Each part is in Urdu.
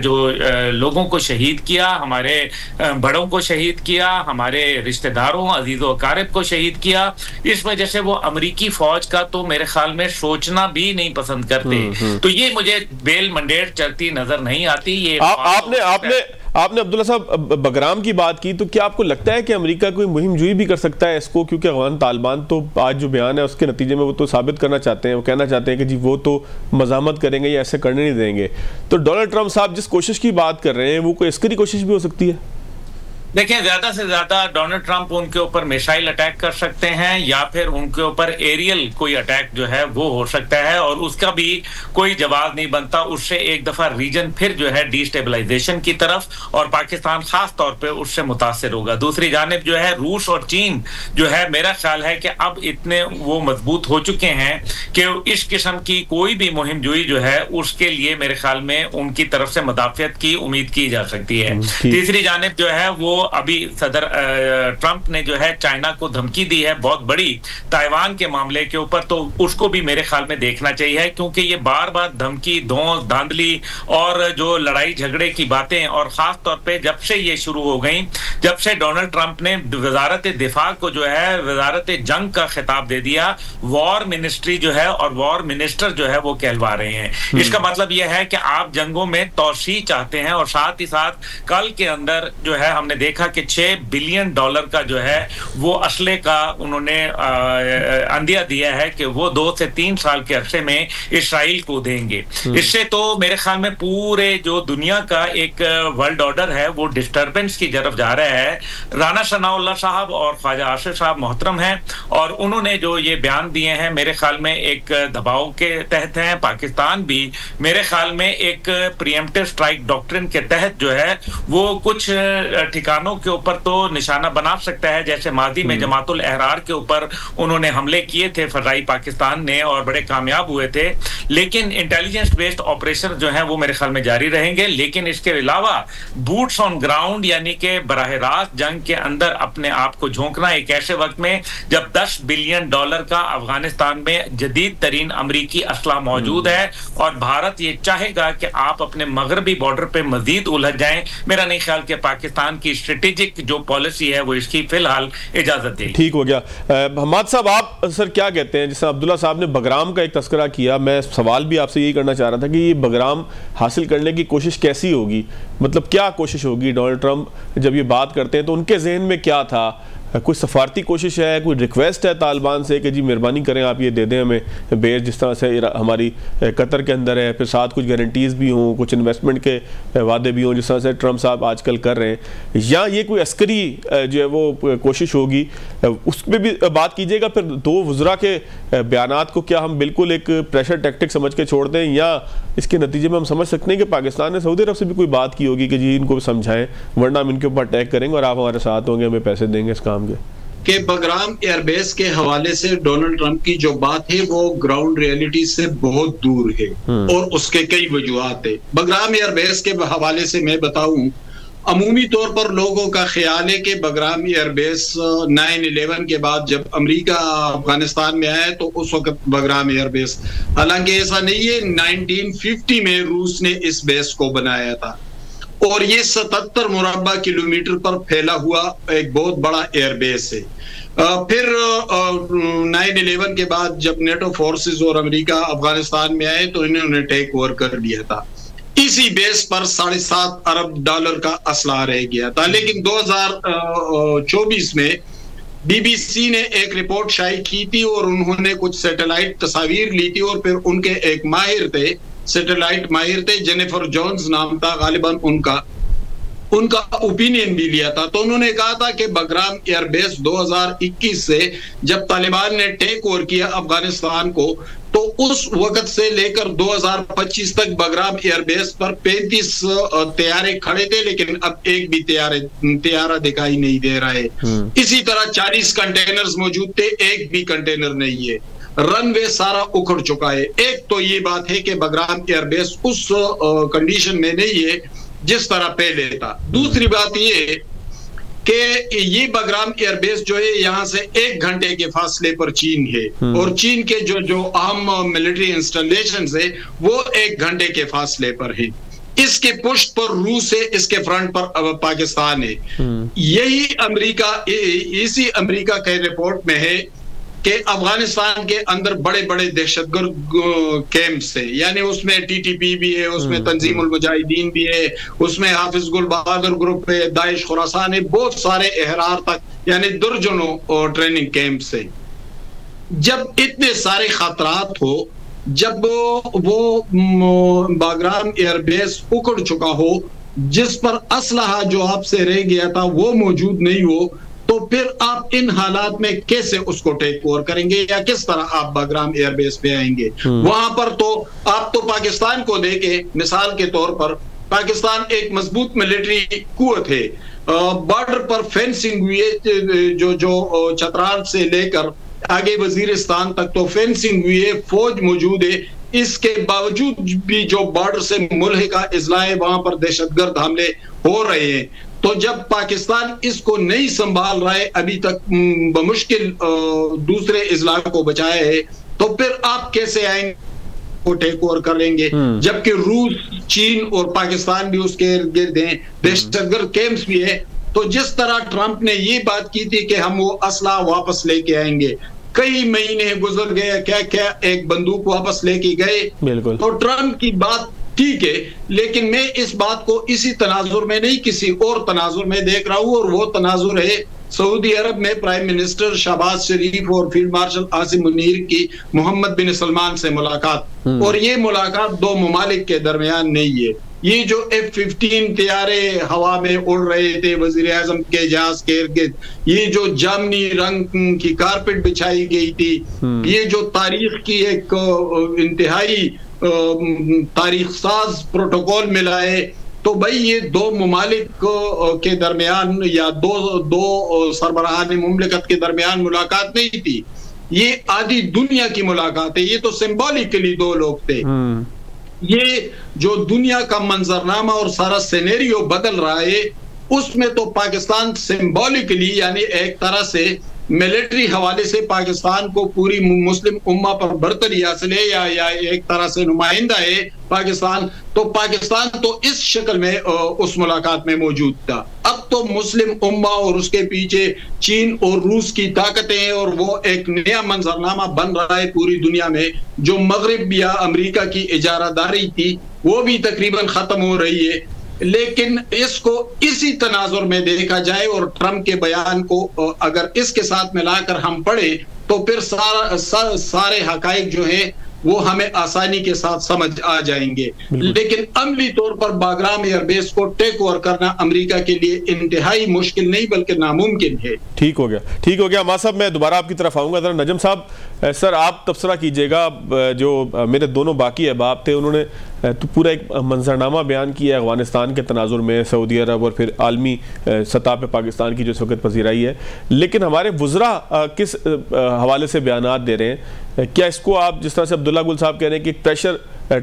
جو لوگوں کو شہید کیا، ہمارے بڑوں کو شہید کیا، ہمارے رشتہ داروں عزیز و اقارب کو شہید کیا، اس وجہ سے وہ امریکی فوج کا تو میرے خیال میں سوچنا بھی نہیں پسند کرتے. تو یہ مجھے بیل منڈیٹ چلتی نظر نہیں آتی. یہ آپ نے عبداللہ صاحب بگرام کی بات کی، تو کیا آپ کو لگتا ہے کہ امریکہ کوئی مہم جوئی بھی کر سکتا ہے اس کو؟ کیونکہ افغان طالبان تو آج جو بیان ہے اس کے نتیجے میں وہ تو ثابت کرنا چاہتے ہیں، وہ کہنا چاہتے ہیں کہ جی وہ تو مزاحمت کریں گے یا ایسے کرنے نہیں دیں گے. تو ڈونلڈ ٹرمپ صاحب جس کوشش کی بات کر رہے ہیں وہ کوئی عسکری کوشش بھی ہو سکتی ہے؟ دیکھیں، زیادہ سے زیادہ ڈونلڈ ٹرمپ ان کے اوپر میسائل اٹیک کر سکتے ہیں، یا پھر ان کے اوپر ایریل کوئی اٹیک جو ہے وہ ہو سکتا ہے، اور اس کا بھی کوئی جواز نہیں بنتا. اس سے ایک دفعہ ریجن پھر جو ہے ڈی اسٹیبلائزیشن کی طرف، اور پاکستان خاص طور پہ اس سے متاثر ہوگا. دوسری جانب جو ہے روس اور چین جو ہے، میرا خیال ہے کہ اب اتنے وہ مضبوط ہو چکے ہیں کہ اس قسم کی کوئی بھی مہم جوئی جو ہے اس کے لیے میرے خیال میں ان کی طرف سے مدافعت کی امید کی جا سکتی ہے. تیسری جانب جو ہے وہ ابھی صدر ٹرمپ نے جو ہے چائنا کو دھمکی دی ہے بہت بڑی تائیوان کے معاملے کے اوپر، تو اس کو بھی میرے خیال میں دیکھنا چاہیے، کیونکہ یہ بار بار دھمکی، دھونس، دھاندلی اور جو لڑائی جھگڑے کی باتیں، اور خاص طور پہ جب سے یہ شروع ہو گئیں، جب سے ڈونلڈ ٹرمپ نے وزارت دفاع کو جو ہے وزارت جنگ کا خطاب دے دیا، وار منسٹری جو ہے اور وار منسٹر جو ہے وہ کہلوا رہے ہیں. اس کا مطلب یہ ہے کہ آپ جنگوں میں توسیع چاہتے ہیں، اور ساتھ ہی ساتھ کل کے اندر جو ہے ہم نے دیکھا کہ $6 بلین کا جو ہے وہ اسلحے کا انہوں نے اندیا دیا ہے کہ وہ 2 سے 3 سال کے عرصے میں اسرائیل کو دیں گے. اس سے تو میرے خیال میں پورے جو دنیا کا ایک ورلڈ آرڈر ہے وہ ڈسٹربنس کی طرف جا رہا ہے. رانا ثناء اللہ صاحب اور خواجہ آصف صاحب محترم ہیں، اور انہوں نے جو یہ بیان دیے ہیں میرے خیال میں ایک دباؤ کے تحت ہیں. پاکستان بھی میرے خیال میں ایک پریمپٹیو اسٹرائک ڈاکٹرن کے تحت جو ہے وہ کچھ ٹھکانوں کے اوپر تو نشانہ بنا سکتا ہے، جیسے ماضی میں جماعت الاحرار کے اوپر انہوں نے حملے کیے تھے فضائی پاکستان نے اور بڑے کامیاب ہوئے تھے. لیکن انٹیلیجنس بیسڈ آپریشن جو ہیں وہ میرے خیال میں جاری رہیں گے. لیکن اس کے علاوہ بوٹس آن گراؤنڈ، یعنی کہ براہ راست جنگ کے اندر اپنے آپ کو جھونکنا ایک ایسے وقت میں جب $10 بلین کا افغانستان میں جدید ترین امریکی اسلحہ موجود ہے، اور بھارت یہ چاہے گا کہ آپ اپنے مغربی بارڈر پہ مزید الجھ جائیں. میرا نہیں خیال کہ پاکستان کی اسٹریٹجک جو پالیسی ہے وہ اس کی فی الحال اجازت دے. ٹھیک ہو گیا. حماد صاحب آپ سر کیا کہتے ہیں؟ جس عبداللہ صاحب نے بگرام کا ایک تذکرہ کیا، میں سوال بھی آپ سے یہی کرنا چاہ رہا تھا کہ یہ بگرام حاصل کرنے کی کوشش کیسی ہوگی؟ مطلب کیا کوشش ہوگی؟ ڈونلڈ ٹرمپ جب یہ بات کرتے ہیں تو ان کے ذہن میں کیا تھا؟ کوئی سفارتی کوشش ہے، کوئی ریکویسٹ ہے طالبان سے کہ جی مہربانی کریں آپ یہ دے دیں ہمیں بیس، جس طرح سے ہماری قطر کے اندر ہے، پھر ساتھ کچھ گارنٹیز بھی ہوں، کچھ انویسٹمنٹ کے وعدے بھی ہوں جس طرح سے ٹرمپ صاحب آج کل کر رہے ہیں، یا یہ کوئی عسکری جو ہے وہ کوشش ہوگی؟ اس پہ بھی بات کیجیے گا. پھر دو وزراء کے بیانات کو کیا ہم بالکل ایک پریشر ٹیکٹک سمجھ کے چھوڑ دیں، یا اس کے نتیجے میں ہم سمجھ سکتے ہیں کہ پاکستان نے سعودی عرب سے بھی کوئی بات کی ہوگی کہ جی ان کو سمجھائیں ورنہ ہم ان کے اوپر اٹیک کریں گے اور آپ ہمارے ساتھ ہوں گے، ہمیں پیسے دیں گے اس کام کے؟ کہ بگرام ایئر بیس کے حوالے سے ڈونلڈ ٹرمپ کی جو بات ہے وہ گراؤنڈ ریئلٹی سے بہت دور ہے، اور اس کے کئی وجوہات ہیں. بگرام ایئر بیس کے حوالے سے میں بتاؤں، عمومی طور پر لوگوں کا خیال ہے کہ بگرام ایئر بیس 9/11 کے بعد جب امریکہ افغانستان میں آیا تو اس وقت بگرام ایئر بیس، حالانکہ ایسا نہیں ہے. 1950 میں روس نے اس بیس کو بنایا تھا، اور یہ 77 مربع کلومیٹر پر پھیلا ہوا ایک بہت بڑا ایئر بیس ہے. پھر 9/11 کے بعد جب نیٹو فورسز اور امریکہ افغانستان میں آئے تو انہوں نے ٹیک اوور کر لیا تھا. اسی بیس پر $7.5 ارب کا اسلحہ رہ گیا تھا. لیکن 2024 میں BBC نے ایک رپورٹ شائع کی تھی، اور انہوں نے کچھ سیٹلائٹ تصاویر لی تھی، اور پھر ان کے ایک ماہر تھے، سیٹلائٹ ماہر تھے، جینیفر جونز نام تھا غالباً ان کا اوپینین بھی لیا تھا. تو انہوں نے کہا تھا کہ بگرام ایئر بیس 2021 سے جب طالبان نے ٹیک اوور کیا افغانستان کو، تو اس وقت سے لے کر 2025 تک بگرام ایئر بیس پر 35 طیارے کھڑے تھے، لیکن اب ایک بھی طیارہ دکھائی نہیں دے رہا ہے. اسی طرح 40 کنٹینرز موجود تھے، ایک بھی کنٹینر نہیں ہے. رن وے سارا اکھڑ چکا ہے. ایک تو یہ بات ہے کہ بگرام ایئر بیس اس کنڈیشن میں نہیں ہے جس طرح پہلے تھا. دوسری بات یہ کہ یہ بگرام ایئر بیس جو ہے یہاں سے 1 گھنٹے کے فاصلے پر چین ہے، اور چین کے جو اہم ملٹری انسٹالیشنز ہے وہ 1 گھنٹے کے فاصلے پر ہے. اس کے پشت پر روس ہے، اس کے فرنٹ پر پاکستان ہے. یہی امریکہ، اسی امریکہ کے رپورٹ میں ہے کہ افغانستان کے اندر بڑے بڑے دہشت گرد کیمپس ہیں، یعنی اس میں ٹی ٹی پی بھی ہے، اس میں تنظیم المجاہدین بھی ہے، اس میں حافظ گل بہادر گروپ ہے، داعش خراسان ہے، بہت سارے احرار تک، یعنی درجنوں ٹریننگ کیمپس ہیں. جب اتنے سارے خطرات ہو، جب وہ باگرام ایئر بیس اکڑ چکا ہو، جس پر اسلحہ جو آپ سے رہ گیا تھا وہ موجود نہیں ہو، تو پھر آپ ان حالات میں کیسے اس کو ٹیک اوور کریں گے، یا کس طرح آپ باگرام ایئر بیس پہ آئیں گے؟ وہاں پر تو آپ تو پاکستان کو دیکھیں، مثال کے طور پر پاکستان ایک مضبوط ملٹری قوت ہے، بارڈر پر فینسنگ ہوئی ہے، جو چترال سے لے کر آگے وزیرستان تک تو فینسنگ ہوئی ہے، فوج موجود ہے. اس کے باوجود بھی جو بارڈر سے ملحقہ اضلاع ہے وہاں پر دہشت گرد حملے ہو رہے ہیں. تو جب پاکستان اس کو نہیں سنبھال رہا ہے، ابھی تک بمشکل دوسرے اضلاع کو بچایا ہے، تو پھر آپ کیسے آئیں گے کو ٹیک اوور کریں گے؟ جبکہ روس، چین اور پاکستان بھی اس کے ارد گرد ہیں، دہشت گرد کیمپس بھی ہیں. تو جس طرح ٹرمپ نے یہ بات کی تھی کہ ہم وہ اسلحہ واپس لے کے آئیں گے، کئی مہینے گزر گئے، کیا ایک بندوق واپس لے کے گئے. بالکل. تو ٹرمپ کی بات ٹھیک ہے، لیکن میں اس بات کو اسی تناظر میں نہیں کسی اور تناظر میں دیکھ رہا ہوں، اور وہ تناظر ہے سعودی عرب میں پرائم منسٹر شہباز شریف اور فیلڈ مارشل عاصم منیر کی محمد بن سلمان سے ملاقات. اور یہ ملاقات دو ممالک کے درمیان نہیں ہے. یہ جو F-15 طیارے ہوا میں اڑ رہے تھے وزیر اعظم کے جہاز کے ارد گرد، یہ جو جامنی رنگ کی کارپٹ بچھائی گئی تھی، یہ جو تاریخ کی ایک انتہائی تاریخ ساز پروٹوکول ملا ہے، تو بھائی یہ دو ممالک کے درمیان یا دو سربراہان مملکت کے درمیان ملاقات نہیں تھی، یہ آدھی دنیا کی ملاقات ہے. یہ تو سمبولکلی دو لوگ تھے. یہ جو دنیا کا منظرنامہ اور سارا سینیریو بدل رہا ہے، اس میں تو پاکستان سمبولکلی یعنی ایک طرح سے ملٹری حوالے سے پاکستان کو پوری مسلم امہ پر برتری حاصل ہے، یا ایک طرح سے نمائندہ ہے پاکستان. تو پاکستان تو اس شکل میں اس ملاقات میں موجود تھا. اب تو مسلم امہ اور اس کے پیچھے چین اور روس کی طاقتیں ہیں، اور وہ ایک نیا منظرنامہ بن رہا ہے پوری دنیا میں. جو مغرب یا امریکہ کی اجارہ داری تھی وہ بھی تقریباً ختم ہو رہی ہے. لیکن اس کو اسی تناظر میں دیکھا جائے، اور ٹرمپ کے بیان کو اگر اس کے ساتھ ملا کر ہم پڑھیں، تو پھر سارے حقائق جو ہیں وہ ہمیں آسانی کے ساتھ سمجھ آ جائیں گے. لیکن عملی طور پر باگرام ایئر بیس کو ٹیک اوور کرنا امریکہ کے لیے انتہائی مشکل نہیں بلکہ ناممکن ہے. ٹھیک ہو گیا. ماں صاحب میں دوبارہ آپ کی طرف آؤں گا. ذرا نجم صاحب سر آپ تبصرہ کیجئے گا. جو میرے دونوں باقی احباب تھے انہوں نے تو پورا ایک منظرنامہ بیان کیا ہے افغانستان کے تناظر میں، سعودی عرب اور پھر عالمی سطح پہ پاکستان کی جو اس وقت پذیرائی ہے. لیکن ہمارے وزراء کس حوالے سے بیانات دے رہے ہیں؟ کیا اس کو آپ جس طرح سے عبداللہ گل صاحب کہہ رہے ہیں کہ ایک پریشر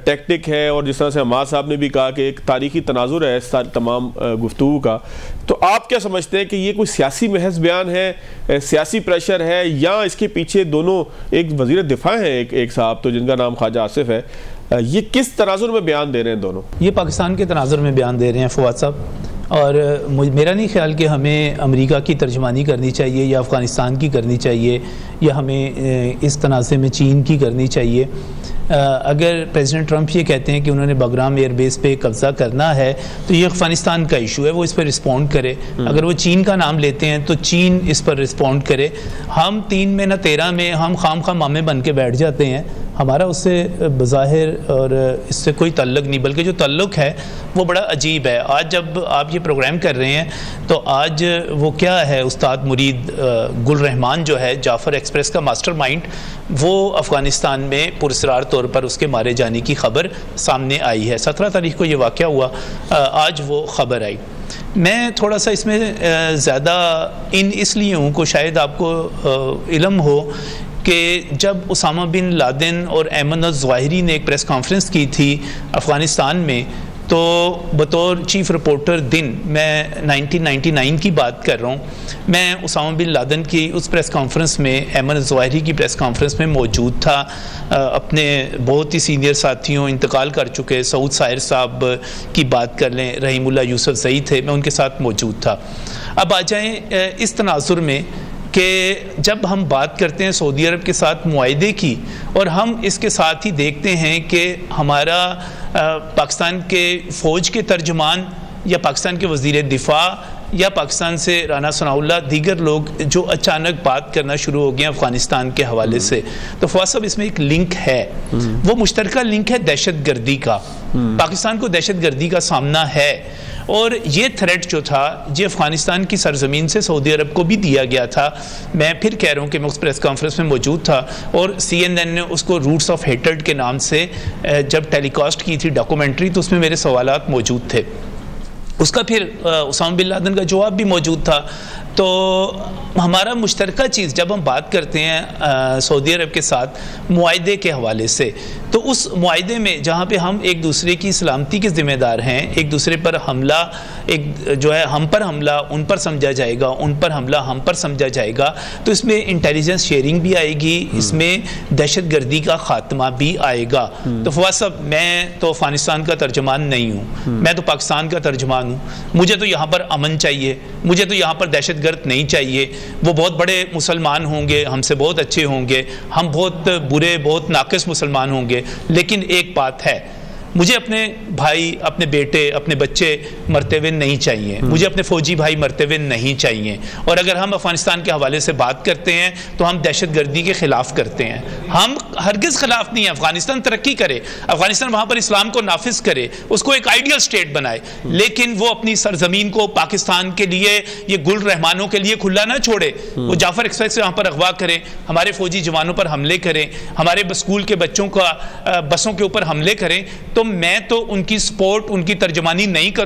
ٹیکٹک ہے، اور جس طرح سے حماد صاحب نے بھی کہا کہ ایک تاریخی تناظر ہے اس تمام گفتگو کا، تو آپ کیا سمجھتے ہیں کہ یہ کوئی سیاسی محض بیان ہے، سیاسی پریشر ہے، یا اس کے پیچھے دونوں ایک وزیر دفاع ہیں ایک صاحب تو جن کا نام خواجہ آصف ہے، یہ کس تناظر میں بیان دے رہے ہیں دونوں؟ یہ پاکستان کے تناظر میں بیان دے رہے ہیں فواد صاحب، اور میرا نہیں خیال کہ ہمیں امریکہ کی ترجمانی کرنی چاہیے یا افغانستان کی کرنی چاہیے یا ہمیں اس تنازع میں چین کی کرنی چاہیے. اگر پریزیڈنٹ ٹرمپ یہ کہتے ہیں کہ انہوں نے باگرام ایئر بیس پہ قبضہ کرنا ہے تو یہ افغانستان کا ایشو ہے، وہ اس پر رسپونڈ کرے. اگر وہ چین کا نام لیتے ہیں تو چین اس پر رسپونڈ کرے. ہم 3 میں نہ 13 میں ہم خام مامے بن کے بیٹھ جاتے ہیں. ہمارا اس سے بظاہر اور اس سے کوئی تعلق نہیں، بلکہ جو تعلق ہے وہ بڑا عجیب ہے. آج جب آپ یہ پروگرام کر رہے ہیں تو آج وہ کیا ہے، استاد مرید گل رحمان جو ہے جعفر ایکسپریس کا ماسٹر مائنڈ، وہ افغانستان میں پراسرار طور پر اس کے مارے جانے کی خبر سامنے آئی ہے. 17 تاریخ کو یہ واقعہ ہوا، آج وہ خبر آئی. میں تھوڑا سا اس میں زیادہ اس لیے ہوں کہ شاید آپ کو علم ہو کہ جب اسامہ بن لادن اور ایمن الظواہری نے ایک پریس کانفرنس کی تھی افغانستان میں، تو بطور چیف رپورٹر دن میں 1999 کی بات کر رہا ہوں، میں اسامہ بن لادن کی اس پریس کانفرنس میں، ایمن الظواہری کی پریس کانفرنس میں موجود تھا. اپنے بہت ہی سینئر ساتھیوں انتقال کر چکے سعود ساحر صاحب کی بات کر لیں، رحیم اللہ یوسف زئی تھے، میں ان کے ساتھ موجود تھا. اب آ جائیں اس تناظر میں کہ جب ہم بات کرتے ہیں سعودی عرب کے ساتھ معاہدے کی، اور ہم اس کے ساتھ ہی دیکھتے ہیں کہ ہمارا پاکستان کے فوج کے ترجمان یا پاکستان کے وزیر دفاع یا پاکستان سے رانا ثناء اللہ، دیگر لوگ جو اچانک بات کرنا شروع ہو گئے افغانستان کے حوالے سے، تو فواز صاحب اس میں ایک لنک ہے، وہ مشترکہ لنک ہے دہشت گردی کا. پاکستان کو دہشت گردی کا سامنا ہے، اور یہ تھریٹ جو تھا یہ افغانستان کی سرزمین سے سعودی عرب کو بھی دیا گیا تھا. میں پھر کہہ رہا ہوں کہ میں اس پریس کانفرنس میں موجود تھا، اور CNN نے اس کو روٹس آف ہیٹرڈ کے نام سے جب ٹیلی کاسٹ کی تھی ڈاکومنٹری، تو اس میں میرے سوالات موجود تھے. اس کا پھر اسامہ بن لادن کا جواب بھی موجود تھا. تو ہمارا مشترکہ چیز جب ہم بات کرتے ہیں سعودی عرب کے ساتھ معاہدے کے حوالے سے، تو اس معاہدے میں جہاں پہ ہم ایک دوسرے کی سلامتی کے ذمہ دار ہیں، ایک دوسرے پر حملہ، ایک جو ہے ہم پر حملہ ان پر سمجھا جائے گا، ان پر حملہ ہم پر سمجھا جائے گا، تو اس میں انٹیلیجنس شیئرنگ بھی آئے گی، اس میں دہشت گردی کا خاتمہ بھی آئے گا. تو فواز صاحب، میں تو افغانستان کا ترجمان نہیں ہوں، میں تو پاکستان کا ترجمان ہوں. مجھے تو یہاں پر امن چاہیے، مجھے تو یہاں پر دہشت گرد نہیں چاہیے. وہ بہت بڑے مسلمان ہوں گے، ہم سے بہت اچھے ہوں گے، ہم بہت برے، بہت ناقص مسلمان ہوں گے، لیکن ایک بات ہے، مجھے اپنے بھائی، اپنے بیٹے، اپنے بچے مرتے ہوئے نہیں چاہیے، مجھے اپنے فوجی بھائی مرتے ہوئے نہیں چاہیے. اور اگر ہم افغانستان کے حوالے سے بات کرتے ہیں تو ہم دہشت گردی کے خلاف کرتے ہیں. ہم ہرگز خلاف نہیں ہیں. افغانستان ترقی کرے، افغانستان وہاں پر اسلام کو نافذ کرے، اس کو ایک آئیڈیل سٹیٹ بنائے، لیکن وہ اپنی سرزمین کو پاکستان کے لیے، یہ گل رحمانوں کے لیے کھلا نہ چھوڑے. وہ جعفر ایکسپریس سے وہاں پر اغوا کریں، ہمارے فوجی جوانوں پر حملے کریں، ہمارے اسکول کے بچوں کا بسوں کے اوپر حملے کریں. تو میں تو ان کی سپورٹ، ان کی ترجمانی نہیں کر